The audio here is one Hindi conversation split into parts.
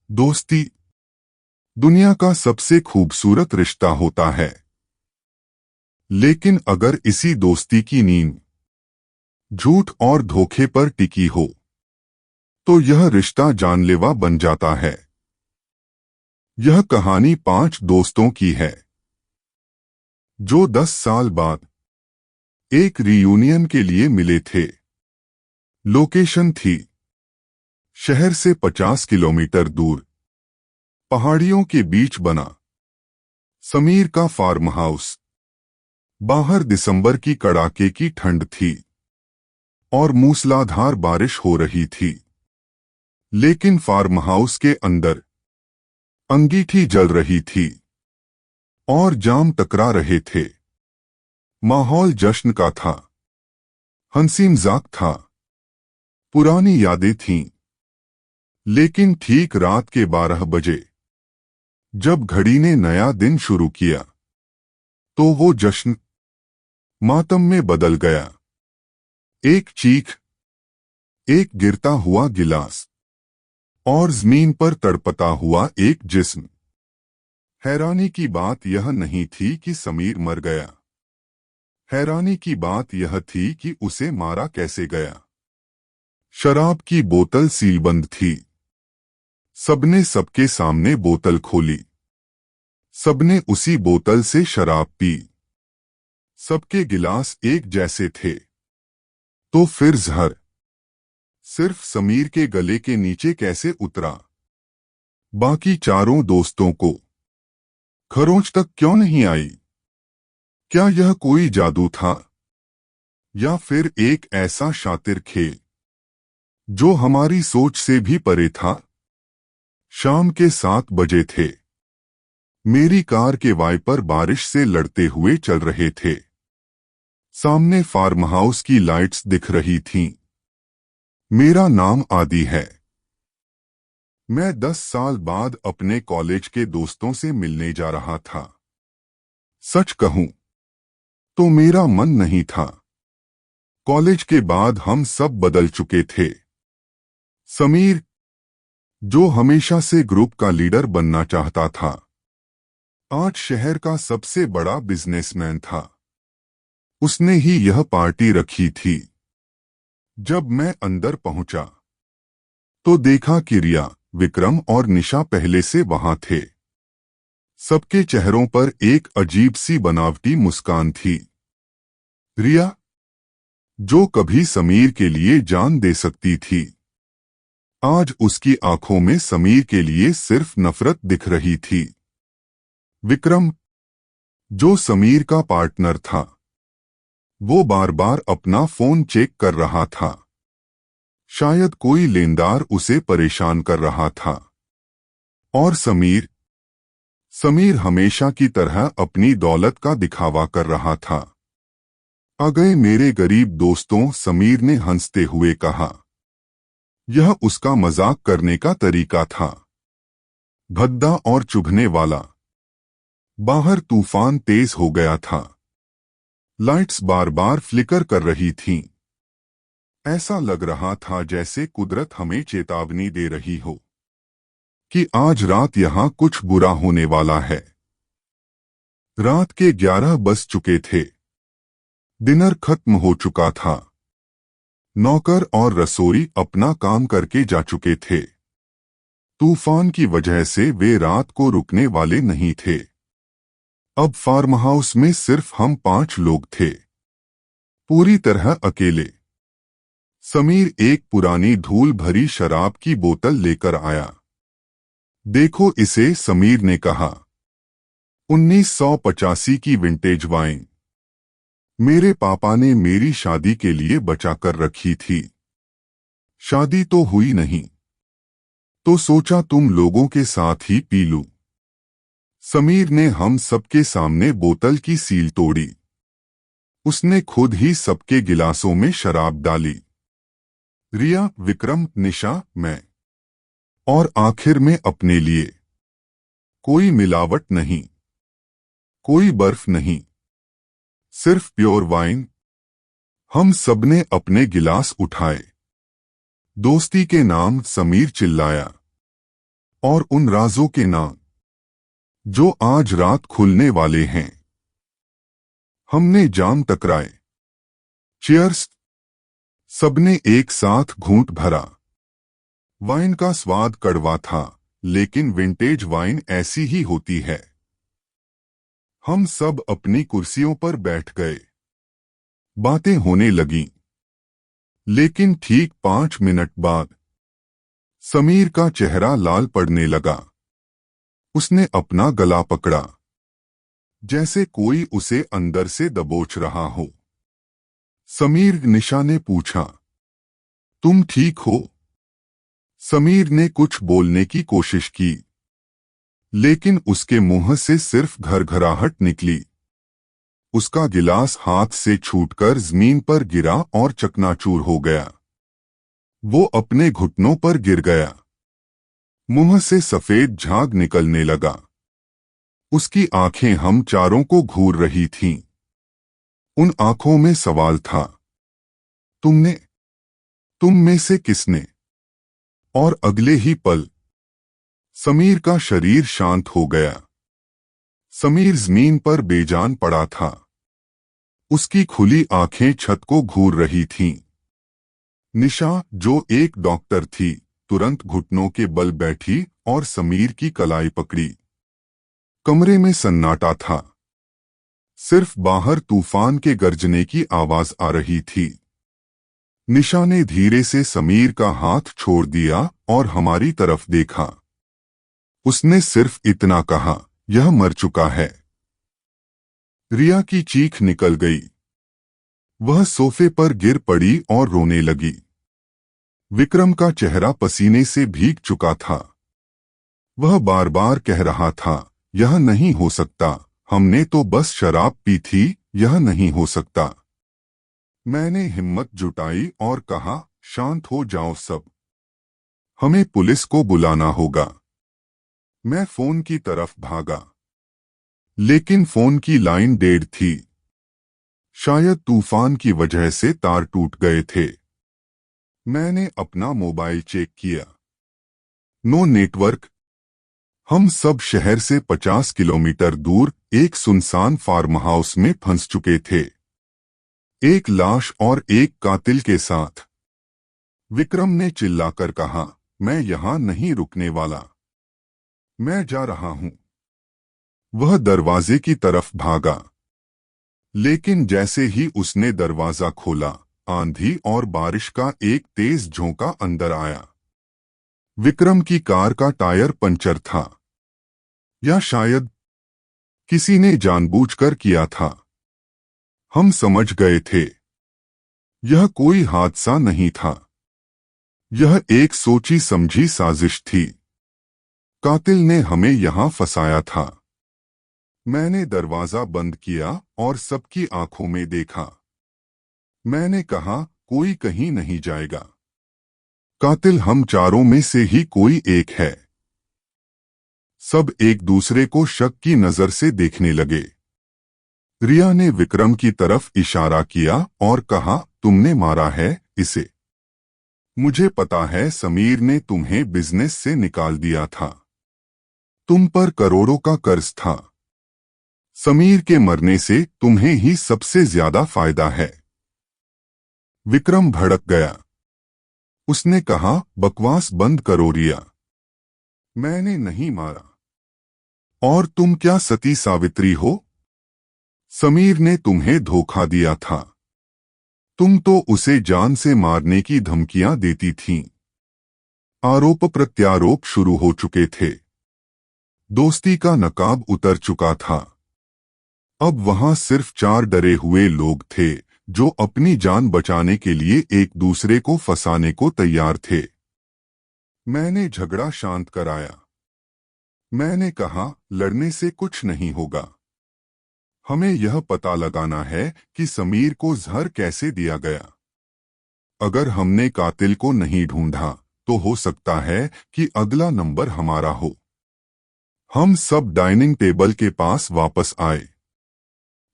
दोस्ती दुनिया का सबसे खूबसूरत रिश्ता होता है, लेकिन अगर इसी दोस्ती की नींव झूठ और धोखे पर टिकी हो, तो यह रिश्ता जानलेवा बन जाता है। यह कहानी 5 दोस्तों की है, जो 10 साल बाद एक रियूनियन के लिए मिले थे। लोकेशन थी शहर से 50 किलोमीटर दूर, पहाड़ियों के बीच बना समीर का फार्म हाउस। बाहर दिसंबर की कड़ाके की ठंड थी और मूसलाधार बारिश हो रही थी, लेकिन फार्म हाउस के अंदर अंगीठी जल रही थी और जाम टकरा रहे थे। माहौल जश्न का था, हंसी मजाक था, पुरानी यादें थीं। लेकिन ठीक रात के 12 बजे जब घड़ी ने नया दिन शुरू किया, तो वो जश्न मातम में बदल गया। एक चीख, एक गिरता हुआ गिलास और जमीन पर तड़पता हुआ एक जिस्म। हैरानी की बात यह नहीं थी कि समीर मर गया, हैरानी की बात यह थी कि उसे मारा कैसे गया। शराब की बोतल सीलबंद थी। सबने सबके सामने बोतल खोली, सबने उसी बोतल से शराब पी। सबके गिलास एक जैसे थे। तो फिर जहर सिर्फ समीर के गले के नीचे कैसे उतरा? बाकी चारों दोस्तों को खरोंच तक क्यों नहीं आई? क्या यह कोई जादू था, या फिर एक ऐसा शातिर खेल जो हमारी सोच से भी परे था? शाम के 7 बजे थे। मेरी कार के वाइपर बारिश से लड़ते हुए चल रहे थे। सामने फार्म हाउस की लाइट्स दिख रही थीं। मेरा नाम आदि है। मैं 10 साल बाद अपने कॉलेज के दोस्तों से मिलने जा रहा था। सच कहूं तो मेरा मन नहीं था। कॉलेज के बाद हम सब बदल चुके थे। समीर, जो हमेशा से ग्रुप का लीडर बनना चाहता था, आज शहर का सबसे बड़ा बिजनेसमैन था। उसने ही यह पार्टी रखी थी। जब मैं अंदर पहुंचा, तो देखा कि रिया, विक्रम और निशा पहले से वहां थे। सबके चेहरों पर एक अजीब सी बनावटी मुस्कान थी। रिया, जो कभी समीर के लिए जान दे सकती थी, आज उसकी आंखों में समीर के लिए सिर्फ नफरत दिख रही थी। विक्रम, जो समीर का पार्टनर था, वो बार बार अपना फोन चेक कर रहा था। शायद कोई लेनदार उसे परेशान कर रहा था। और समीर समीर हमेशा की तरह अपनी दौलत का दिखावा कर रहा था। अगए मेरे गरीब दोस्तों, समीर ने हंसते हुए कहा। यह उसका मजाक करने का तरीका था, भद्दा और चुभने वाला। बाहर तूफान तेज हो गया था। लाइट्स बार बार फ्लिकर कर रही थीं। ऐसा लग रहा था जैसे कुदरत हमें चेतावनी दे रही हो कि आज रात यहां कुछ बुरा होने वाला है। रात के 11 बज चुके थे। डिनर खत्म हो चुका था। नौकर और रसोई अपना काम करके जा चुके थे। तूफान की वजह से वे रात को रुकने वाले नहीं थे। अब फार्म हाउस में सिर्फ हम 5 लोग थे, पूरी तरह अकेले। समीर एक पुरानी धूल भरी शराब की बोतल लेकर आया। देखो इसे, समीर ने कहा। 1985 की विंटेज वाइन। मेरे पापा ने मेरी शादी के लिए बचा कर रखी थी। शादी तो हुई नहीं, तो सोचा तुम लोगों के साथ ही पी लूं। समीर ने हम सबके सामने बोतल की सील तोड़ी। उसने खुद ही सबके गिलासों में शराब डाली। रिया, विक्रम, निशा, मैं, और आखिर में अपने लिए। कोई मिलावट नहीं, कोई बर्फ नहीं, सिर्फ प्योर वाइन। हम सबने अपने गिलास उठाए। दोस्ती के नाम समीर चिल्लाया, और उन राजों के नाम जो आज रात खुलने वाले हैं। हमने जाम टकराए। चीयर्स। सबने एक साथ घूंट भरा। वाइन का स्वाद कड़वा था, लेकिन विंटेज वाइन ऐसी ही होती है। हम सब अपनी कुर्सियों पर बैठ गए। बातें होने लगीं। लेकिन ठीक 5 मिनट बाद समीर का चेहरा लाल पड़ने लगा। उसने अपना गला पकड़ा, जैसे कोई उसे अंदर से दबोच रहा हो। समीर, निशा ने पूछा, तुम ठीक हो? समीर ने कुछ बोलने की कोशिश की, लेकिन उसके मुंह से सिर्फ घरघराहट निकली। उसका गिलास हाथ से छूटकर जमीन पर गिरा और चकनाचूर हो गया। वो अपने घुटनों पर गिर गया। मुंह से सफेद झाग निकलने लगा। उसकी आंखें हम चारों को घूर रही थीं। उन आंखों में सवाल था, तुमने, तुम में से किसने? और अगले ही पल समीर का शरीर शांत हो गया। समीर जमीन पर बेजान पड़ा था। उसकी खुली आंखें छत को घूर रही थीं। निशा, जो एक डॉक्टर थी, तुरंत घुटनों के बल बैठी और समीर की कलाई पकड़ी। कमरे में सन्नाटा था। सिर्फ बाहर तूफान के गरजने की आवाज आ रही थी। निशा ने धीरे से समीर का हाथ छोड़ दिया और हमारी तरफ देखा। उसने सिर्फ इतना कहा, यह मर चुका है। रिया की चीख निकल गई। वह सोफे पर गिर पड़ी और रोने लगी। विक्रम का चेहरा पसीने से भीग चुका था। वह बार बार कह रहा था, यह नहीं हो सकता, हमने तो बस शराब पी थी, यह नहीं हो सकता। मैंने हिम्मत जुटाई और कहा, शांत हो जाओ सब। हमें पुलिस को बुलाना होगा। मैं फोन की तरफ भागा, लेकिन फोन की लाइन डेड थी। शायद तूफान की वजह से तार टूट गए थे। मैंने अपना मोबाइल चेक किया। No network. हम सब शहर से 50 किलोमीटर दूर एक सुनसान फार्म हाउस में फंस चुके थे, एक लाश और एक कातिल के साथ। विक्रम ने चिल्लाकर कहा, मैं यहां नहीं रुकने वाला, मैं जा रहा हूं। वह दरवाजे की तरफ भागा, लेकिन जैसे ही उसने दरवाजा खोला, आंधी और बारिश का एक तेज झोंका अंदर आया। विक्रम की कार का टायर पंचर था, या शायद किसी ने जानबूझकर किया था। हम समझ गए थे, यह कोई हादसा नहीं था, यह एक सोची समझी साजिश थी। कातिल ने हमें यहां फंसाया था। मैंने दरवाजा बंद किया और सबकी आंखों में देखा। मैंने कहा, कोई कहीं नहीं जाएगा। कातिल हम चारों में से ही कोई एक है। सब एक दूसरे को शक की नजर से देखने लगे। रिया ने विक्रम की तरफ इशारा किया और कहा, तुमने मारा है इसे। मुझे पता है, समीर ने तुम्हें बिजनेस से निकाल दिया था। तुम पर करोड़ों का कर्ज था। समीर के मरने से तुम्हें ही सबसे ज्यादा फायदा है। विक्रम भड़क गया। उसने कहा, बकवास बंद करो रिया। मैंने नहीं मारा। और तुम क्या सती सावित्री हो? समीर ने तुम्हें धोखा दिया था। तुम तो उसे जान से मारने की धमकियां देती थीं। आरोप प्रत्यारोप शुरू हो चुके थे। दोस्ती का नकाब उतर चुका था। अब वहां सिर्फ 4 डरे हुए लोग थे, जो अपनी जान बचाने के लिए एक दूसरे को फंसाने को तैयार थे। मैंने झगड़ा शांत कराया। मैंने कहा, लड़ने से कुछ नहीं होगा। हमें यह पता लगाना है कि समीर को जहर कैसे दिया गया। अगर हमने कातिल को नहीं ढूंढा, तो हो सकता है कि अगला नंबर हमारा हो। हम सब डाइनिंग टेबल के पास वापस आए।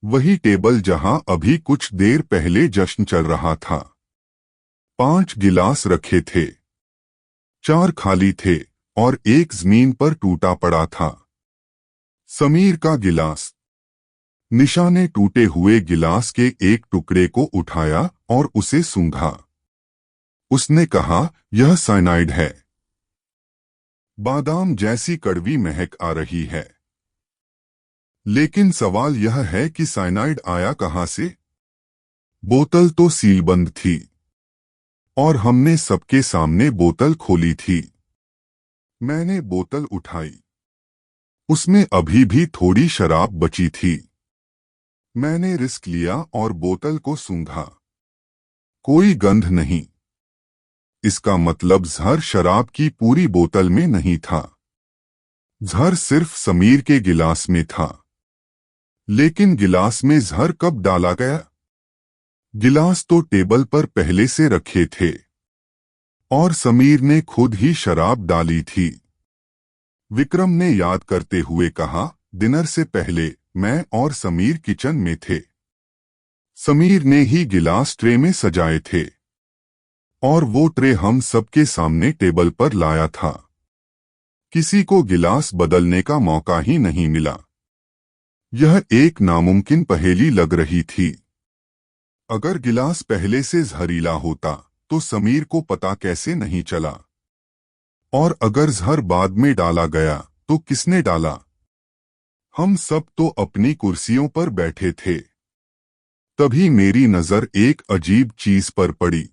वही टेबल जहां अभी कुछ देर पहले जश्न चल रहा था। 5 गिलास रखे थे। 4 खाली थे और एक जमीन पर टूटा पड़ा था। समीर का गिलास। निशा ने टूटे हुए गिलास के एक टुकड़े को उठाया और उसे सूंघा। उसने कहा, यह साइनाइड है। बादाम जैसी कड़वी महक आ रही है। लेकिन सवाल यह है कि साइनाइड आया कहां से? बोतल तो सीलबंद थी और हमने सबके सामने बोतल खोली थी। मैंने बोतल उठाई। उसमें अभी भी थोड़ी शराब बची थी। मैंने रिस्क लिया और बोतल को सूंघा। कोई गंध नहीं। इसका मतलब जहर शराब की पूरी बोतल में नहीं था। जहर सिर्फ समीर के गिलास में था। लेकिन गिलास में जहर कब डाला गया? गिलास तो टेबल पर पहले से रखे थे और समीर ने खुद ही शराब डाली थी। विक्रम ने याद करते हुए कहा, डिनर से पहले मैं और समीर किचन में थे। समीर ने ही गिलास ट्रे में सजाए थे और वो ट्रे हम सबके सामने टेबल पर लाया था। किसी को गिलास बदलने का मौका ही नहीं मिला। यह एक नामुमकिन पहेली लग रही थी। अगर गिलास पहले से जहरीला होता तो समीर को पता कैसे नहीं चला? और अगर जहर बाद में डाला गया तो किसने डाला? हम सब तो अपनी कुर्सियों पर बैठे थे। तभी मेरी नजर एक अजीब चीज पर पड़ी।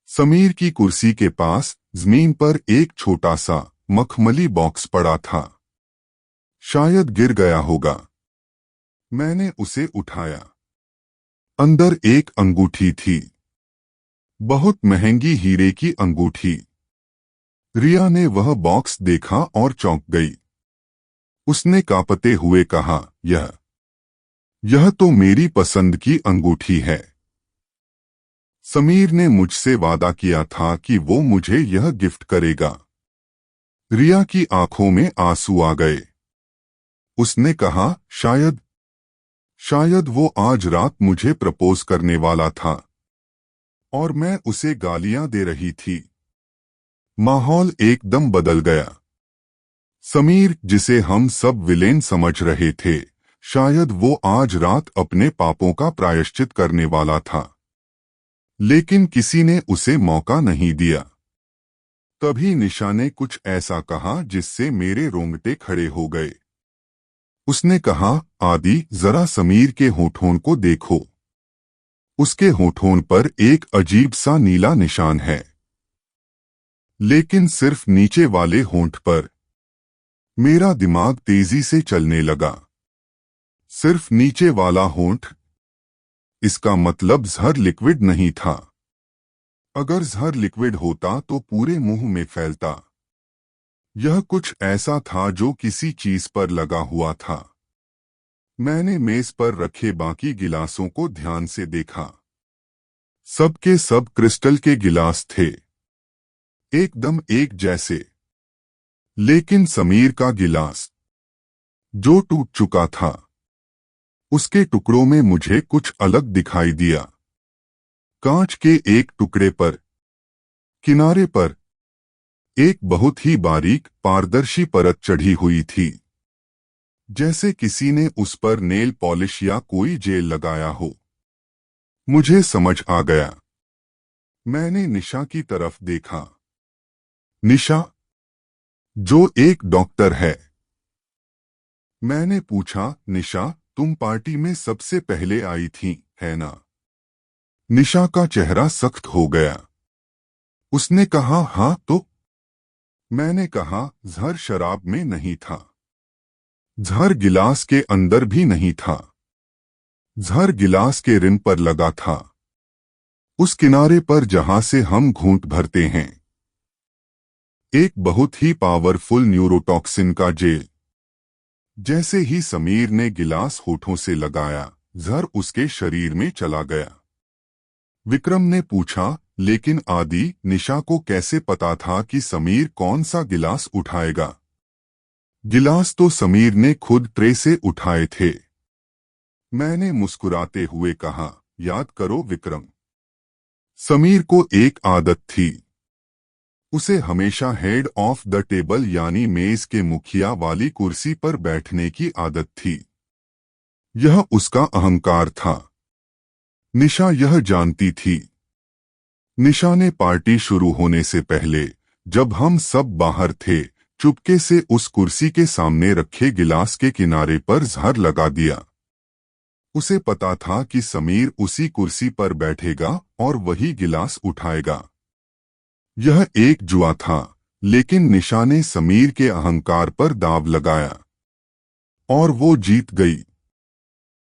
समीर की कुर्सी के पास जमीन पर एक छोटा सा मखमली बॉक्स पड़ा था। शायद गिर गया होगा। मैंने उसे उठाया। अंदर एक अंगूठी थी। बहुत महंगी हीरे की अंगूठी। रिया ने वह बॉक्स देखा और चौंक गई। उसने कांपते हुए कहा, यह तो मेरी पसंद की अंगूठी है। समीर ने मुझसे वादा किया था कि वो मुझे यह गिफ्ट करेगा। रिया की आंखों में आंसू आ गए। उसने कहा, शायद वो आज रात मुझे प्रपोज करने वाला था और मैं उसे गालियां दे रही थी। माहौल एकदम बदल गया। समीर, जिसे हम सब विलेन समझ रहे थे, शायद वो आज रात अपने पापों का प्रायश्चित करने वाला था। लेकिन किसी ने उसे मौका नहीं दिया। तभी निशा ने कुछ ऐसा कहा जिससे मेरे रोंगटे खड़े हो गए। उसने कहा, आदि, जरा समीर के होठों को देखो। उसके होठों पर एक अजीब सा नीला निशान है। लेकिन सिर्फ नीचे वाले होंठ पर। मेरा दिमाग तेजी से चलने लगा। सिर्फ नीचे वाला होंठ? इसका मतलब जहर लिक्विड नहीं था। अगर जहर लिक्विड होता तो पूरे मुंह में फैलता। यह कुछ ऐसा था जो किसी चीज पर लगा हुआ था। मैंने मेज पर रखे बाकी गिलासों को ध्यान से देखा। सबके सब क्रिस्टल के गिलास थे, एकदम एक जैसे। लेकिन समीर का गिलास, जो टूट चुका था, उसके टुकड़ों में मुझे कुछ अलग दिखाई दिया। कांच के एक टुकड़े पर, किनारे पर, एक बहुत ही बारीक पारदर्शी परत चढ़ी हुई थी, जैसे किसी ने उस पर नेल पॉलिश या कोई जेल लगाया हो। मुझे समझ आ गया। मैंने निशा की तरफ देखा। निशा, जो एक डॉक्टर है। मैंने पूछा, निशा, तुम पार्टी में सबसे पहले आई थी, है ना? निशा का चेहरा सख्त हो गया। उसने कहा, हाँ तो? मैंने कहा, जहर शराब में नहीं था। जहर गिलास के अंदर भी नहीं था। जहर गिलास के रिम पर लगा था, उस किनारे पर जहां से हम घूंट भरते हैं। एक बहुत ही पावरफुल न्यूरोटॉक्सिन का जेल। जैसे ही समीर ने गिलास होठों से लगाया, जहर उसके शरीर में चला गया। विक्रम ने पूछा, लेकिन आदि, निशा को कैसे पता था कि समीर कौन सा गिलास उठाएगा? गिलास तो समीर ने खुद ट्रे से उठाए थे। मैंने मुस्कुराते हुए कहा, याद करो विक्रम, समीर को एक आदत थी। उसे हमेशा हेड ऑफ द टेबल यानी मेज के मुखिया वाली कुर्सी पर बैठने की आदत थी। यह उसका अहंकार था। निशा यह जानती थी। निशा ने पार्टी शुरू होने से पहले, जब हम सब बाहर थे, चुपके से उस कुर्सी के सामने रखे गिलास के किनारे पर ज़हर लगा दिया। उसे पता था कि समीर उसी कुर्सी पर बैठेगा और वही गिलास उठाएगा। यह एक जुआ था, लेकिन निशा ने समीर के अहंकार पर दांव लगाया और वो जीत गई।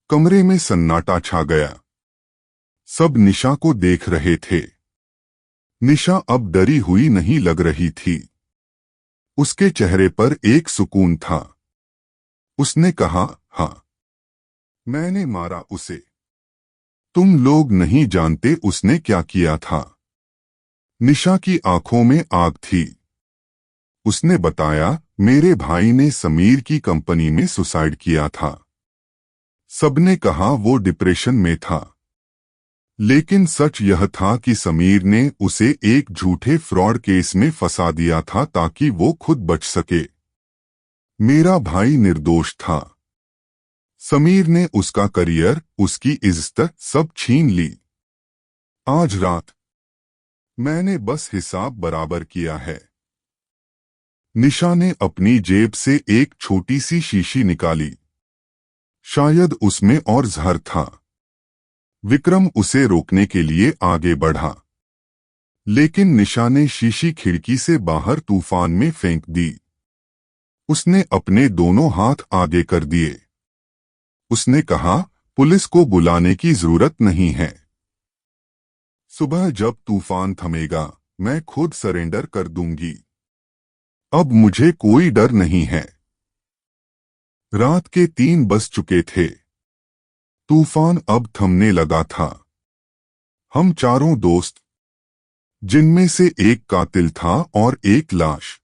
कमरे में सन्नाटा छा गया। सब निशा को देख रहे थे। निशा अब डरी हुई नहीं लग रही थी। उसके चेहरे पर एक सुकून था। उसने कहा, हाँ, मैंने मारा उसे। तुम लोग नहीं जानते उसने क्या किया था। निशा की आंखों में आग थी। उसने बताया, मेरे भाई ने समीर की कंपनी में सुसाइड किया था। सबने कहा वो डिप्रेशन में था। लेकिन सच यह था कि समीर ने उसे एक झूठे फ्रॉड केस में फंसा दिया था ताकि वो खुद बच सके। मेरा भाई निर्दोष था। समीर ने उसका करियर, उसकी इज्जत सब छीन ली। आज रात मैंने बस हिसाब बराबर किया है। निशा ने अपनी जेब से एक छोटी सी शीशी निकाली। शायद उसमें और जहर था। विक्रम उसे रोकने के लिए आगे बढ़ा, लेकिन निशा ने शीशी खिड़की से बाहर तूफान में फेंक दी। उसने अपने दोनों हाथ आगे कर दिए। उसने कहा, पुलिस को बुलाने की जरूरत नहीं है। सुबह जब तूफान थमेगा, मैं खुद सरेंडर कर दूंगी। अब मुझे कोई डर नहीं है। रात के 3 बज चुके थे। तूफान अब थमने लगा था। हम चारों दोस्त, जिनमें से एक कातिल था और एक लाश,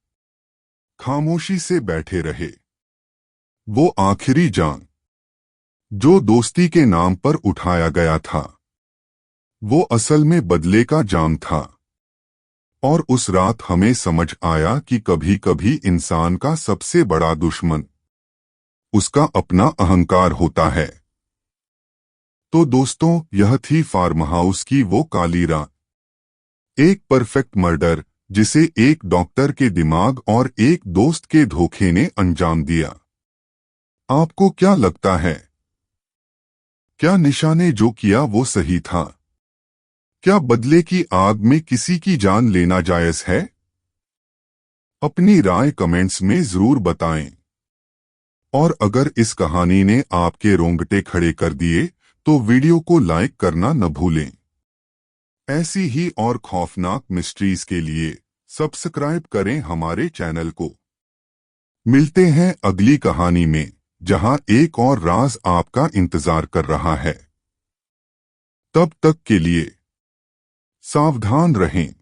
खामोशी से बैठे रहे। वो आखिरी जान जो दोस्ती के नाम पर उठाया गया था, वो असल में बदले का जाम था। और उस रात हमें समझ आया कि कभी-कभी इंसान का सबसे बड़ा दुश्मन उसका अपना अहंकार होता है। तो दोस्तों, यह थी फार्म हाउस की वो काली रात। एक परफेक्ट मर्डर जिसे एक डॉक्टर के दिमाग और एक दोस्त के धोखे ने अंजाम दिया। आपको क्या लगता है? क्या निशा ने जो किया वो सही था? क्या बदले की आग में किसी की जान लेना जायज है? अपनी राय कमेंट्स में जरूर बताएं। और अगर इस कहानी ने आपके रोंगटे खड़े कर दिए तो वीडियो को लाइक करना न भूलें। ऐसी ही और खौफनाक मिस्ट्रीज के लिए सब्सक्राइब करें हमारे चैनल को। मिलते हैं अगली कहानी में, जहां एक और राज आपका इंतजार कर रहा है। तब तक के लिए सावधान रहें।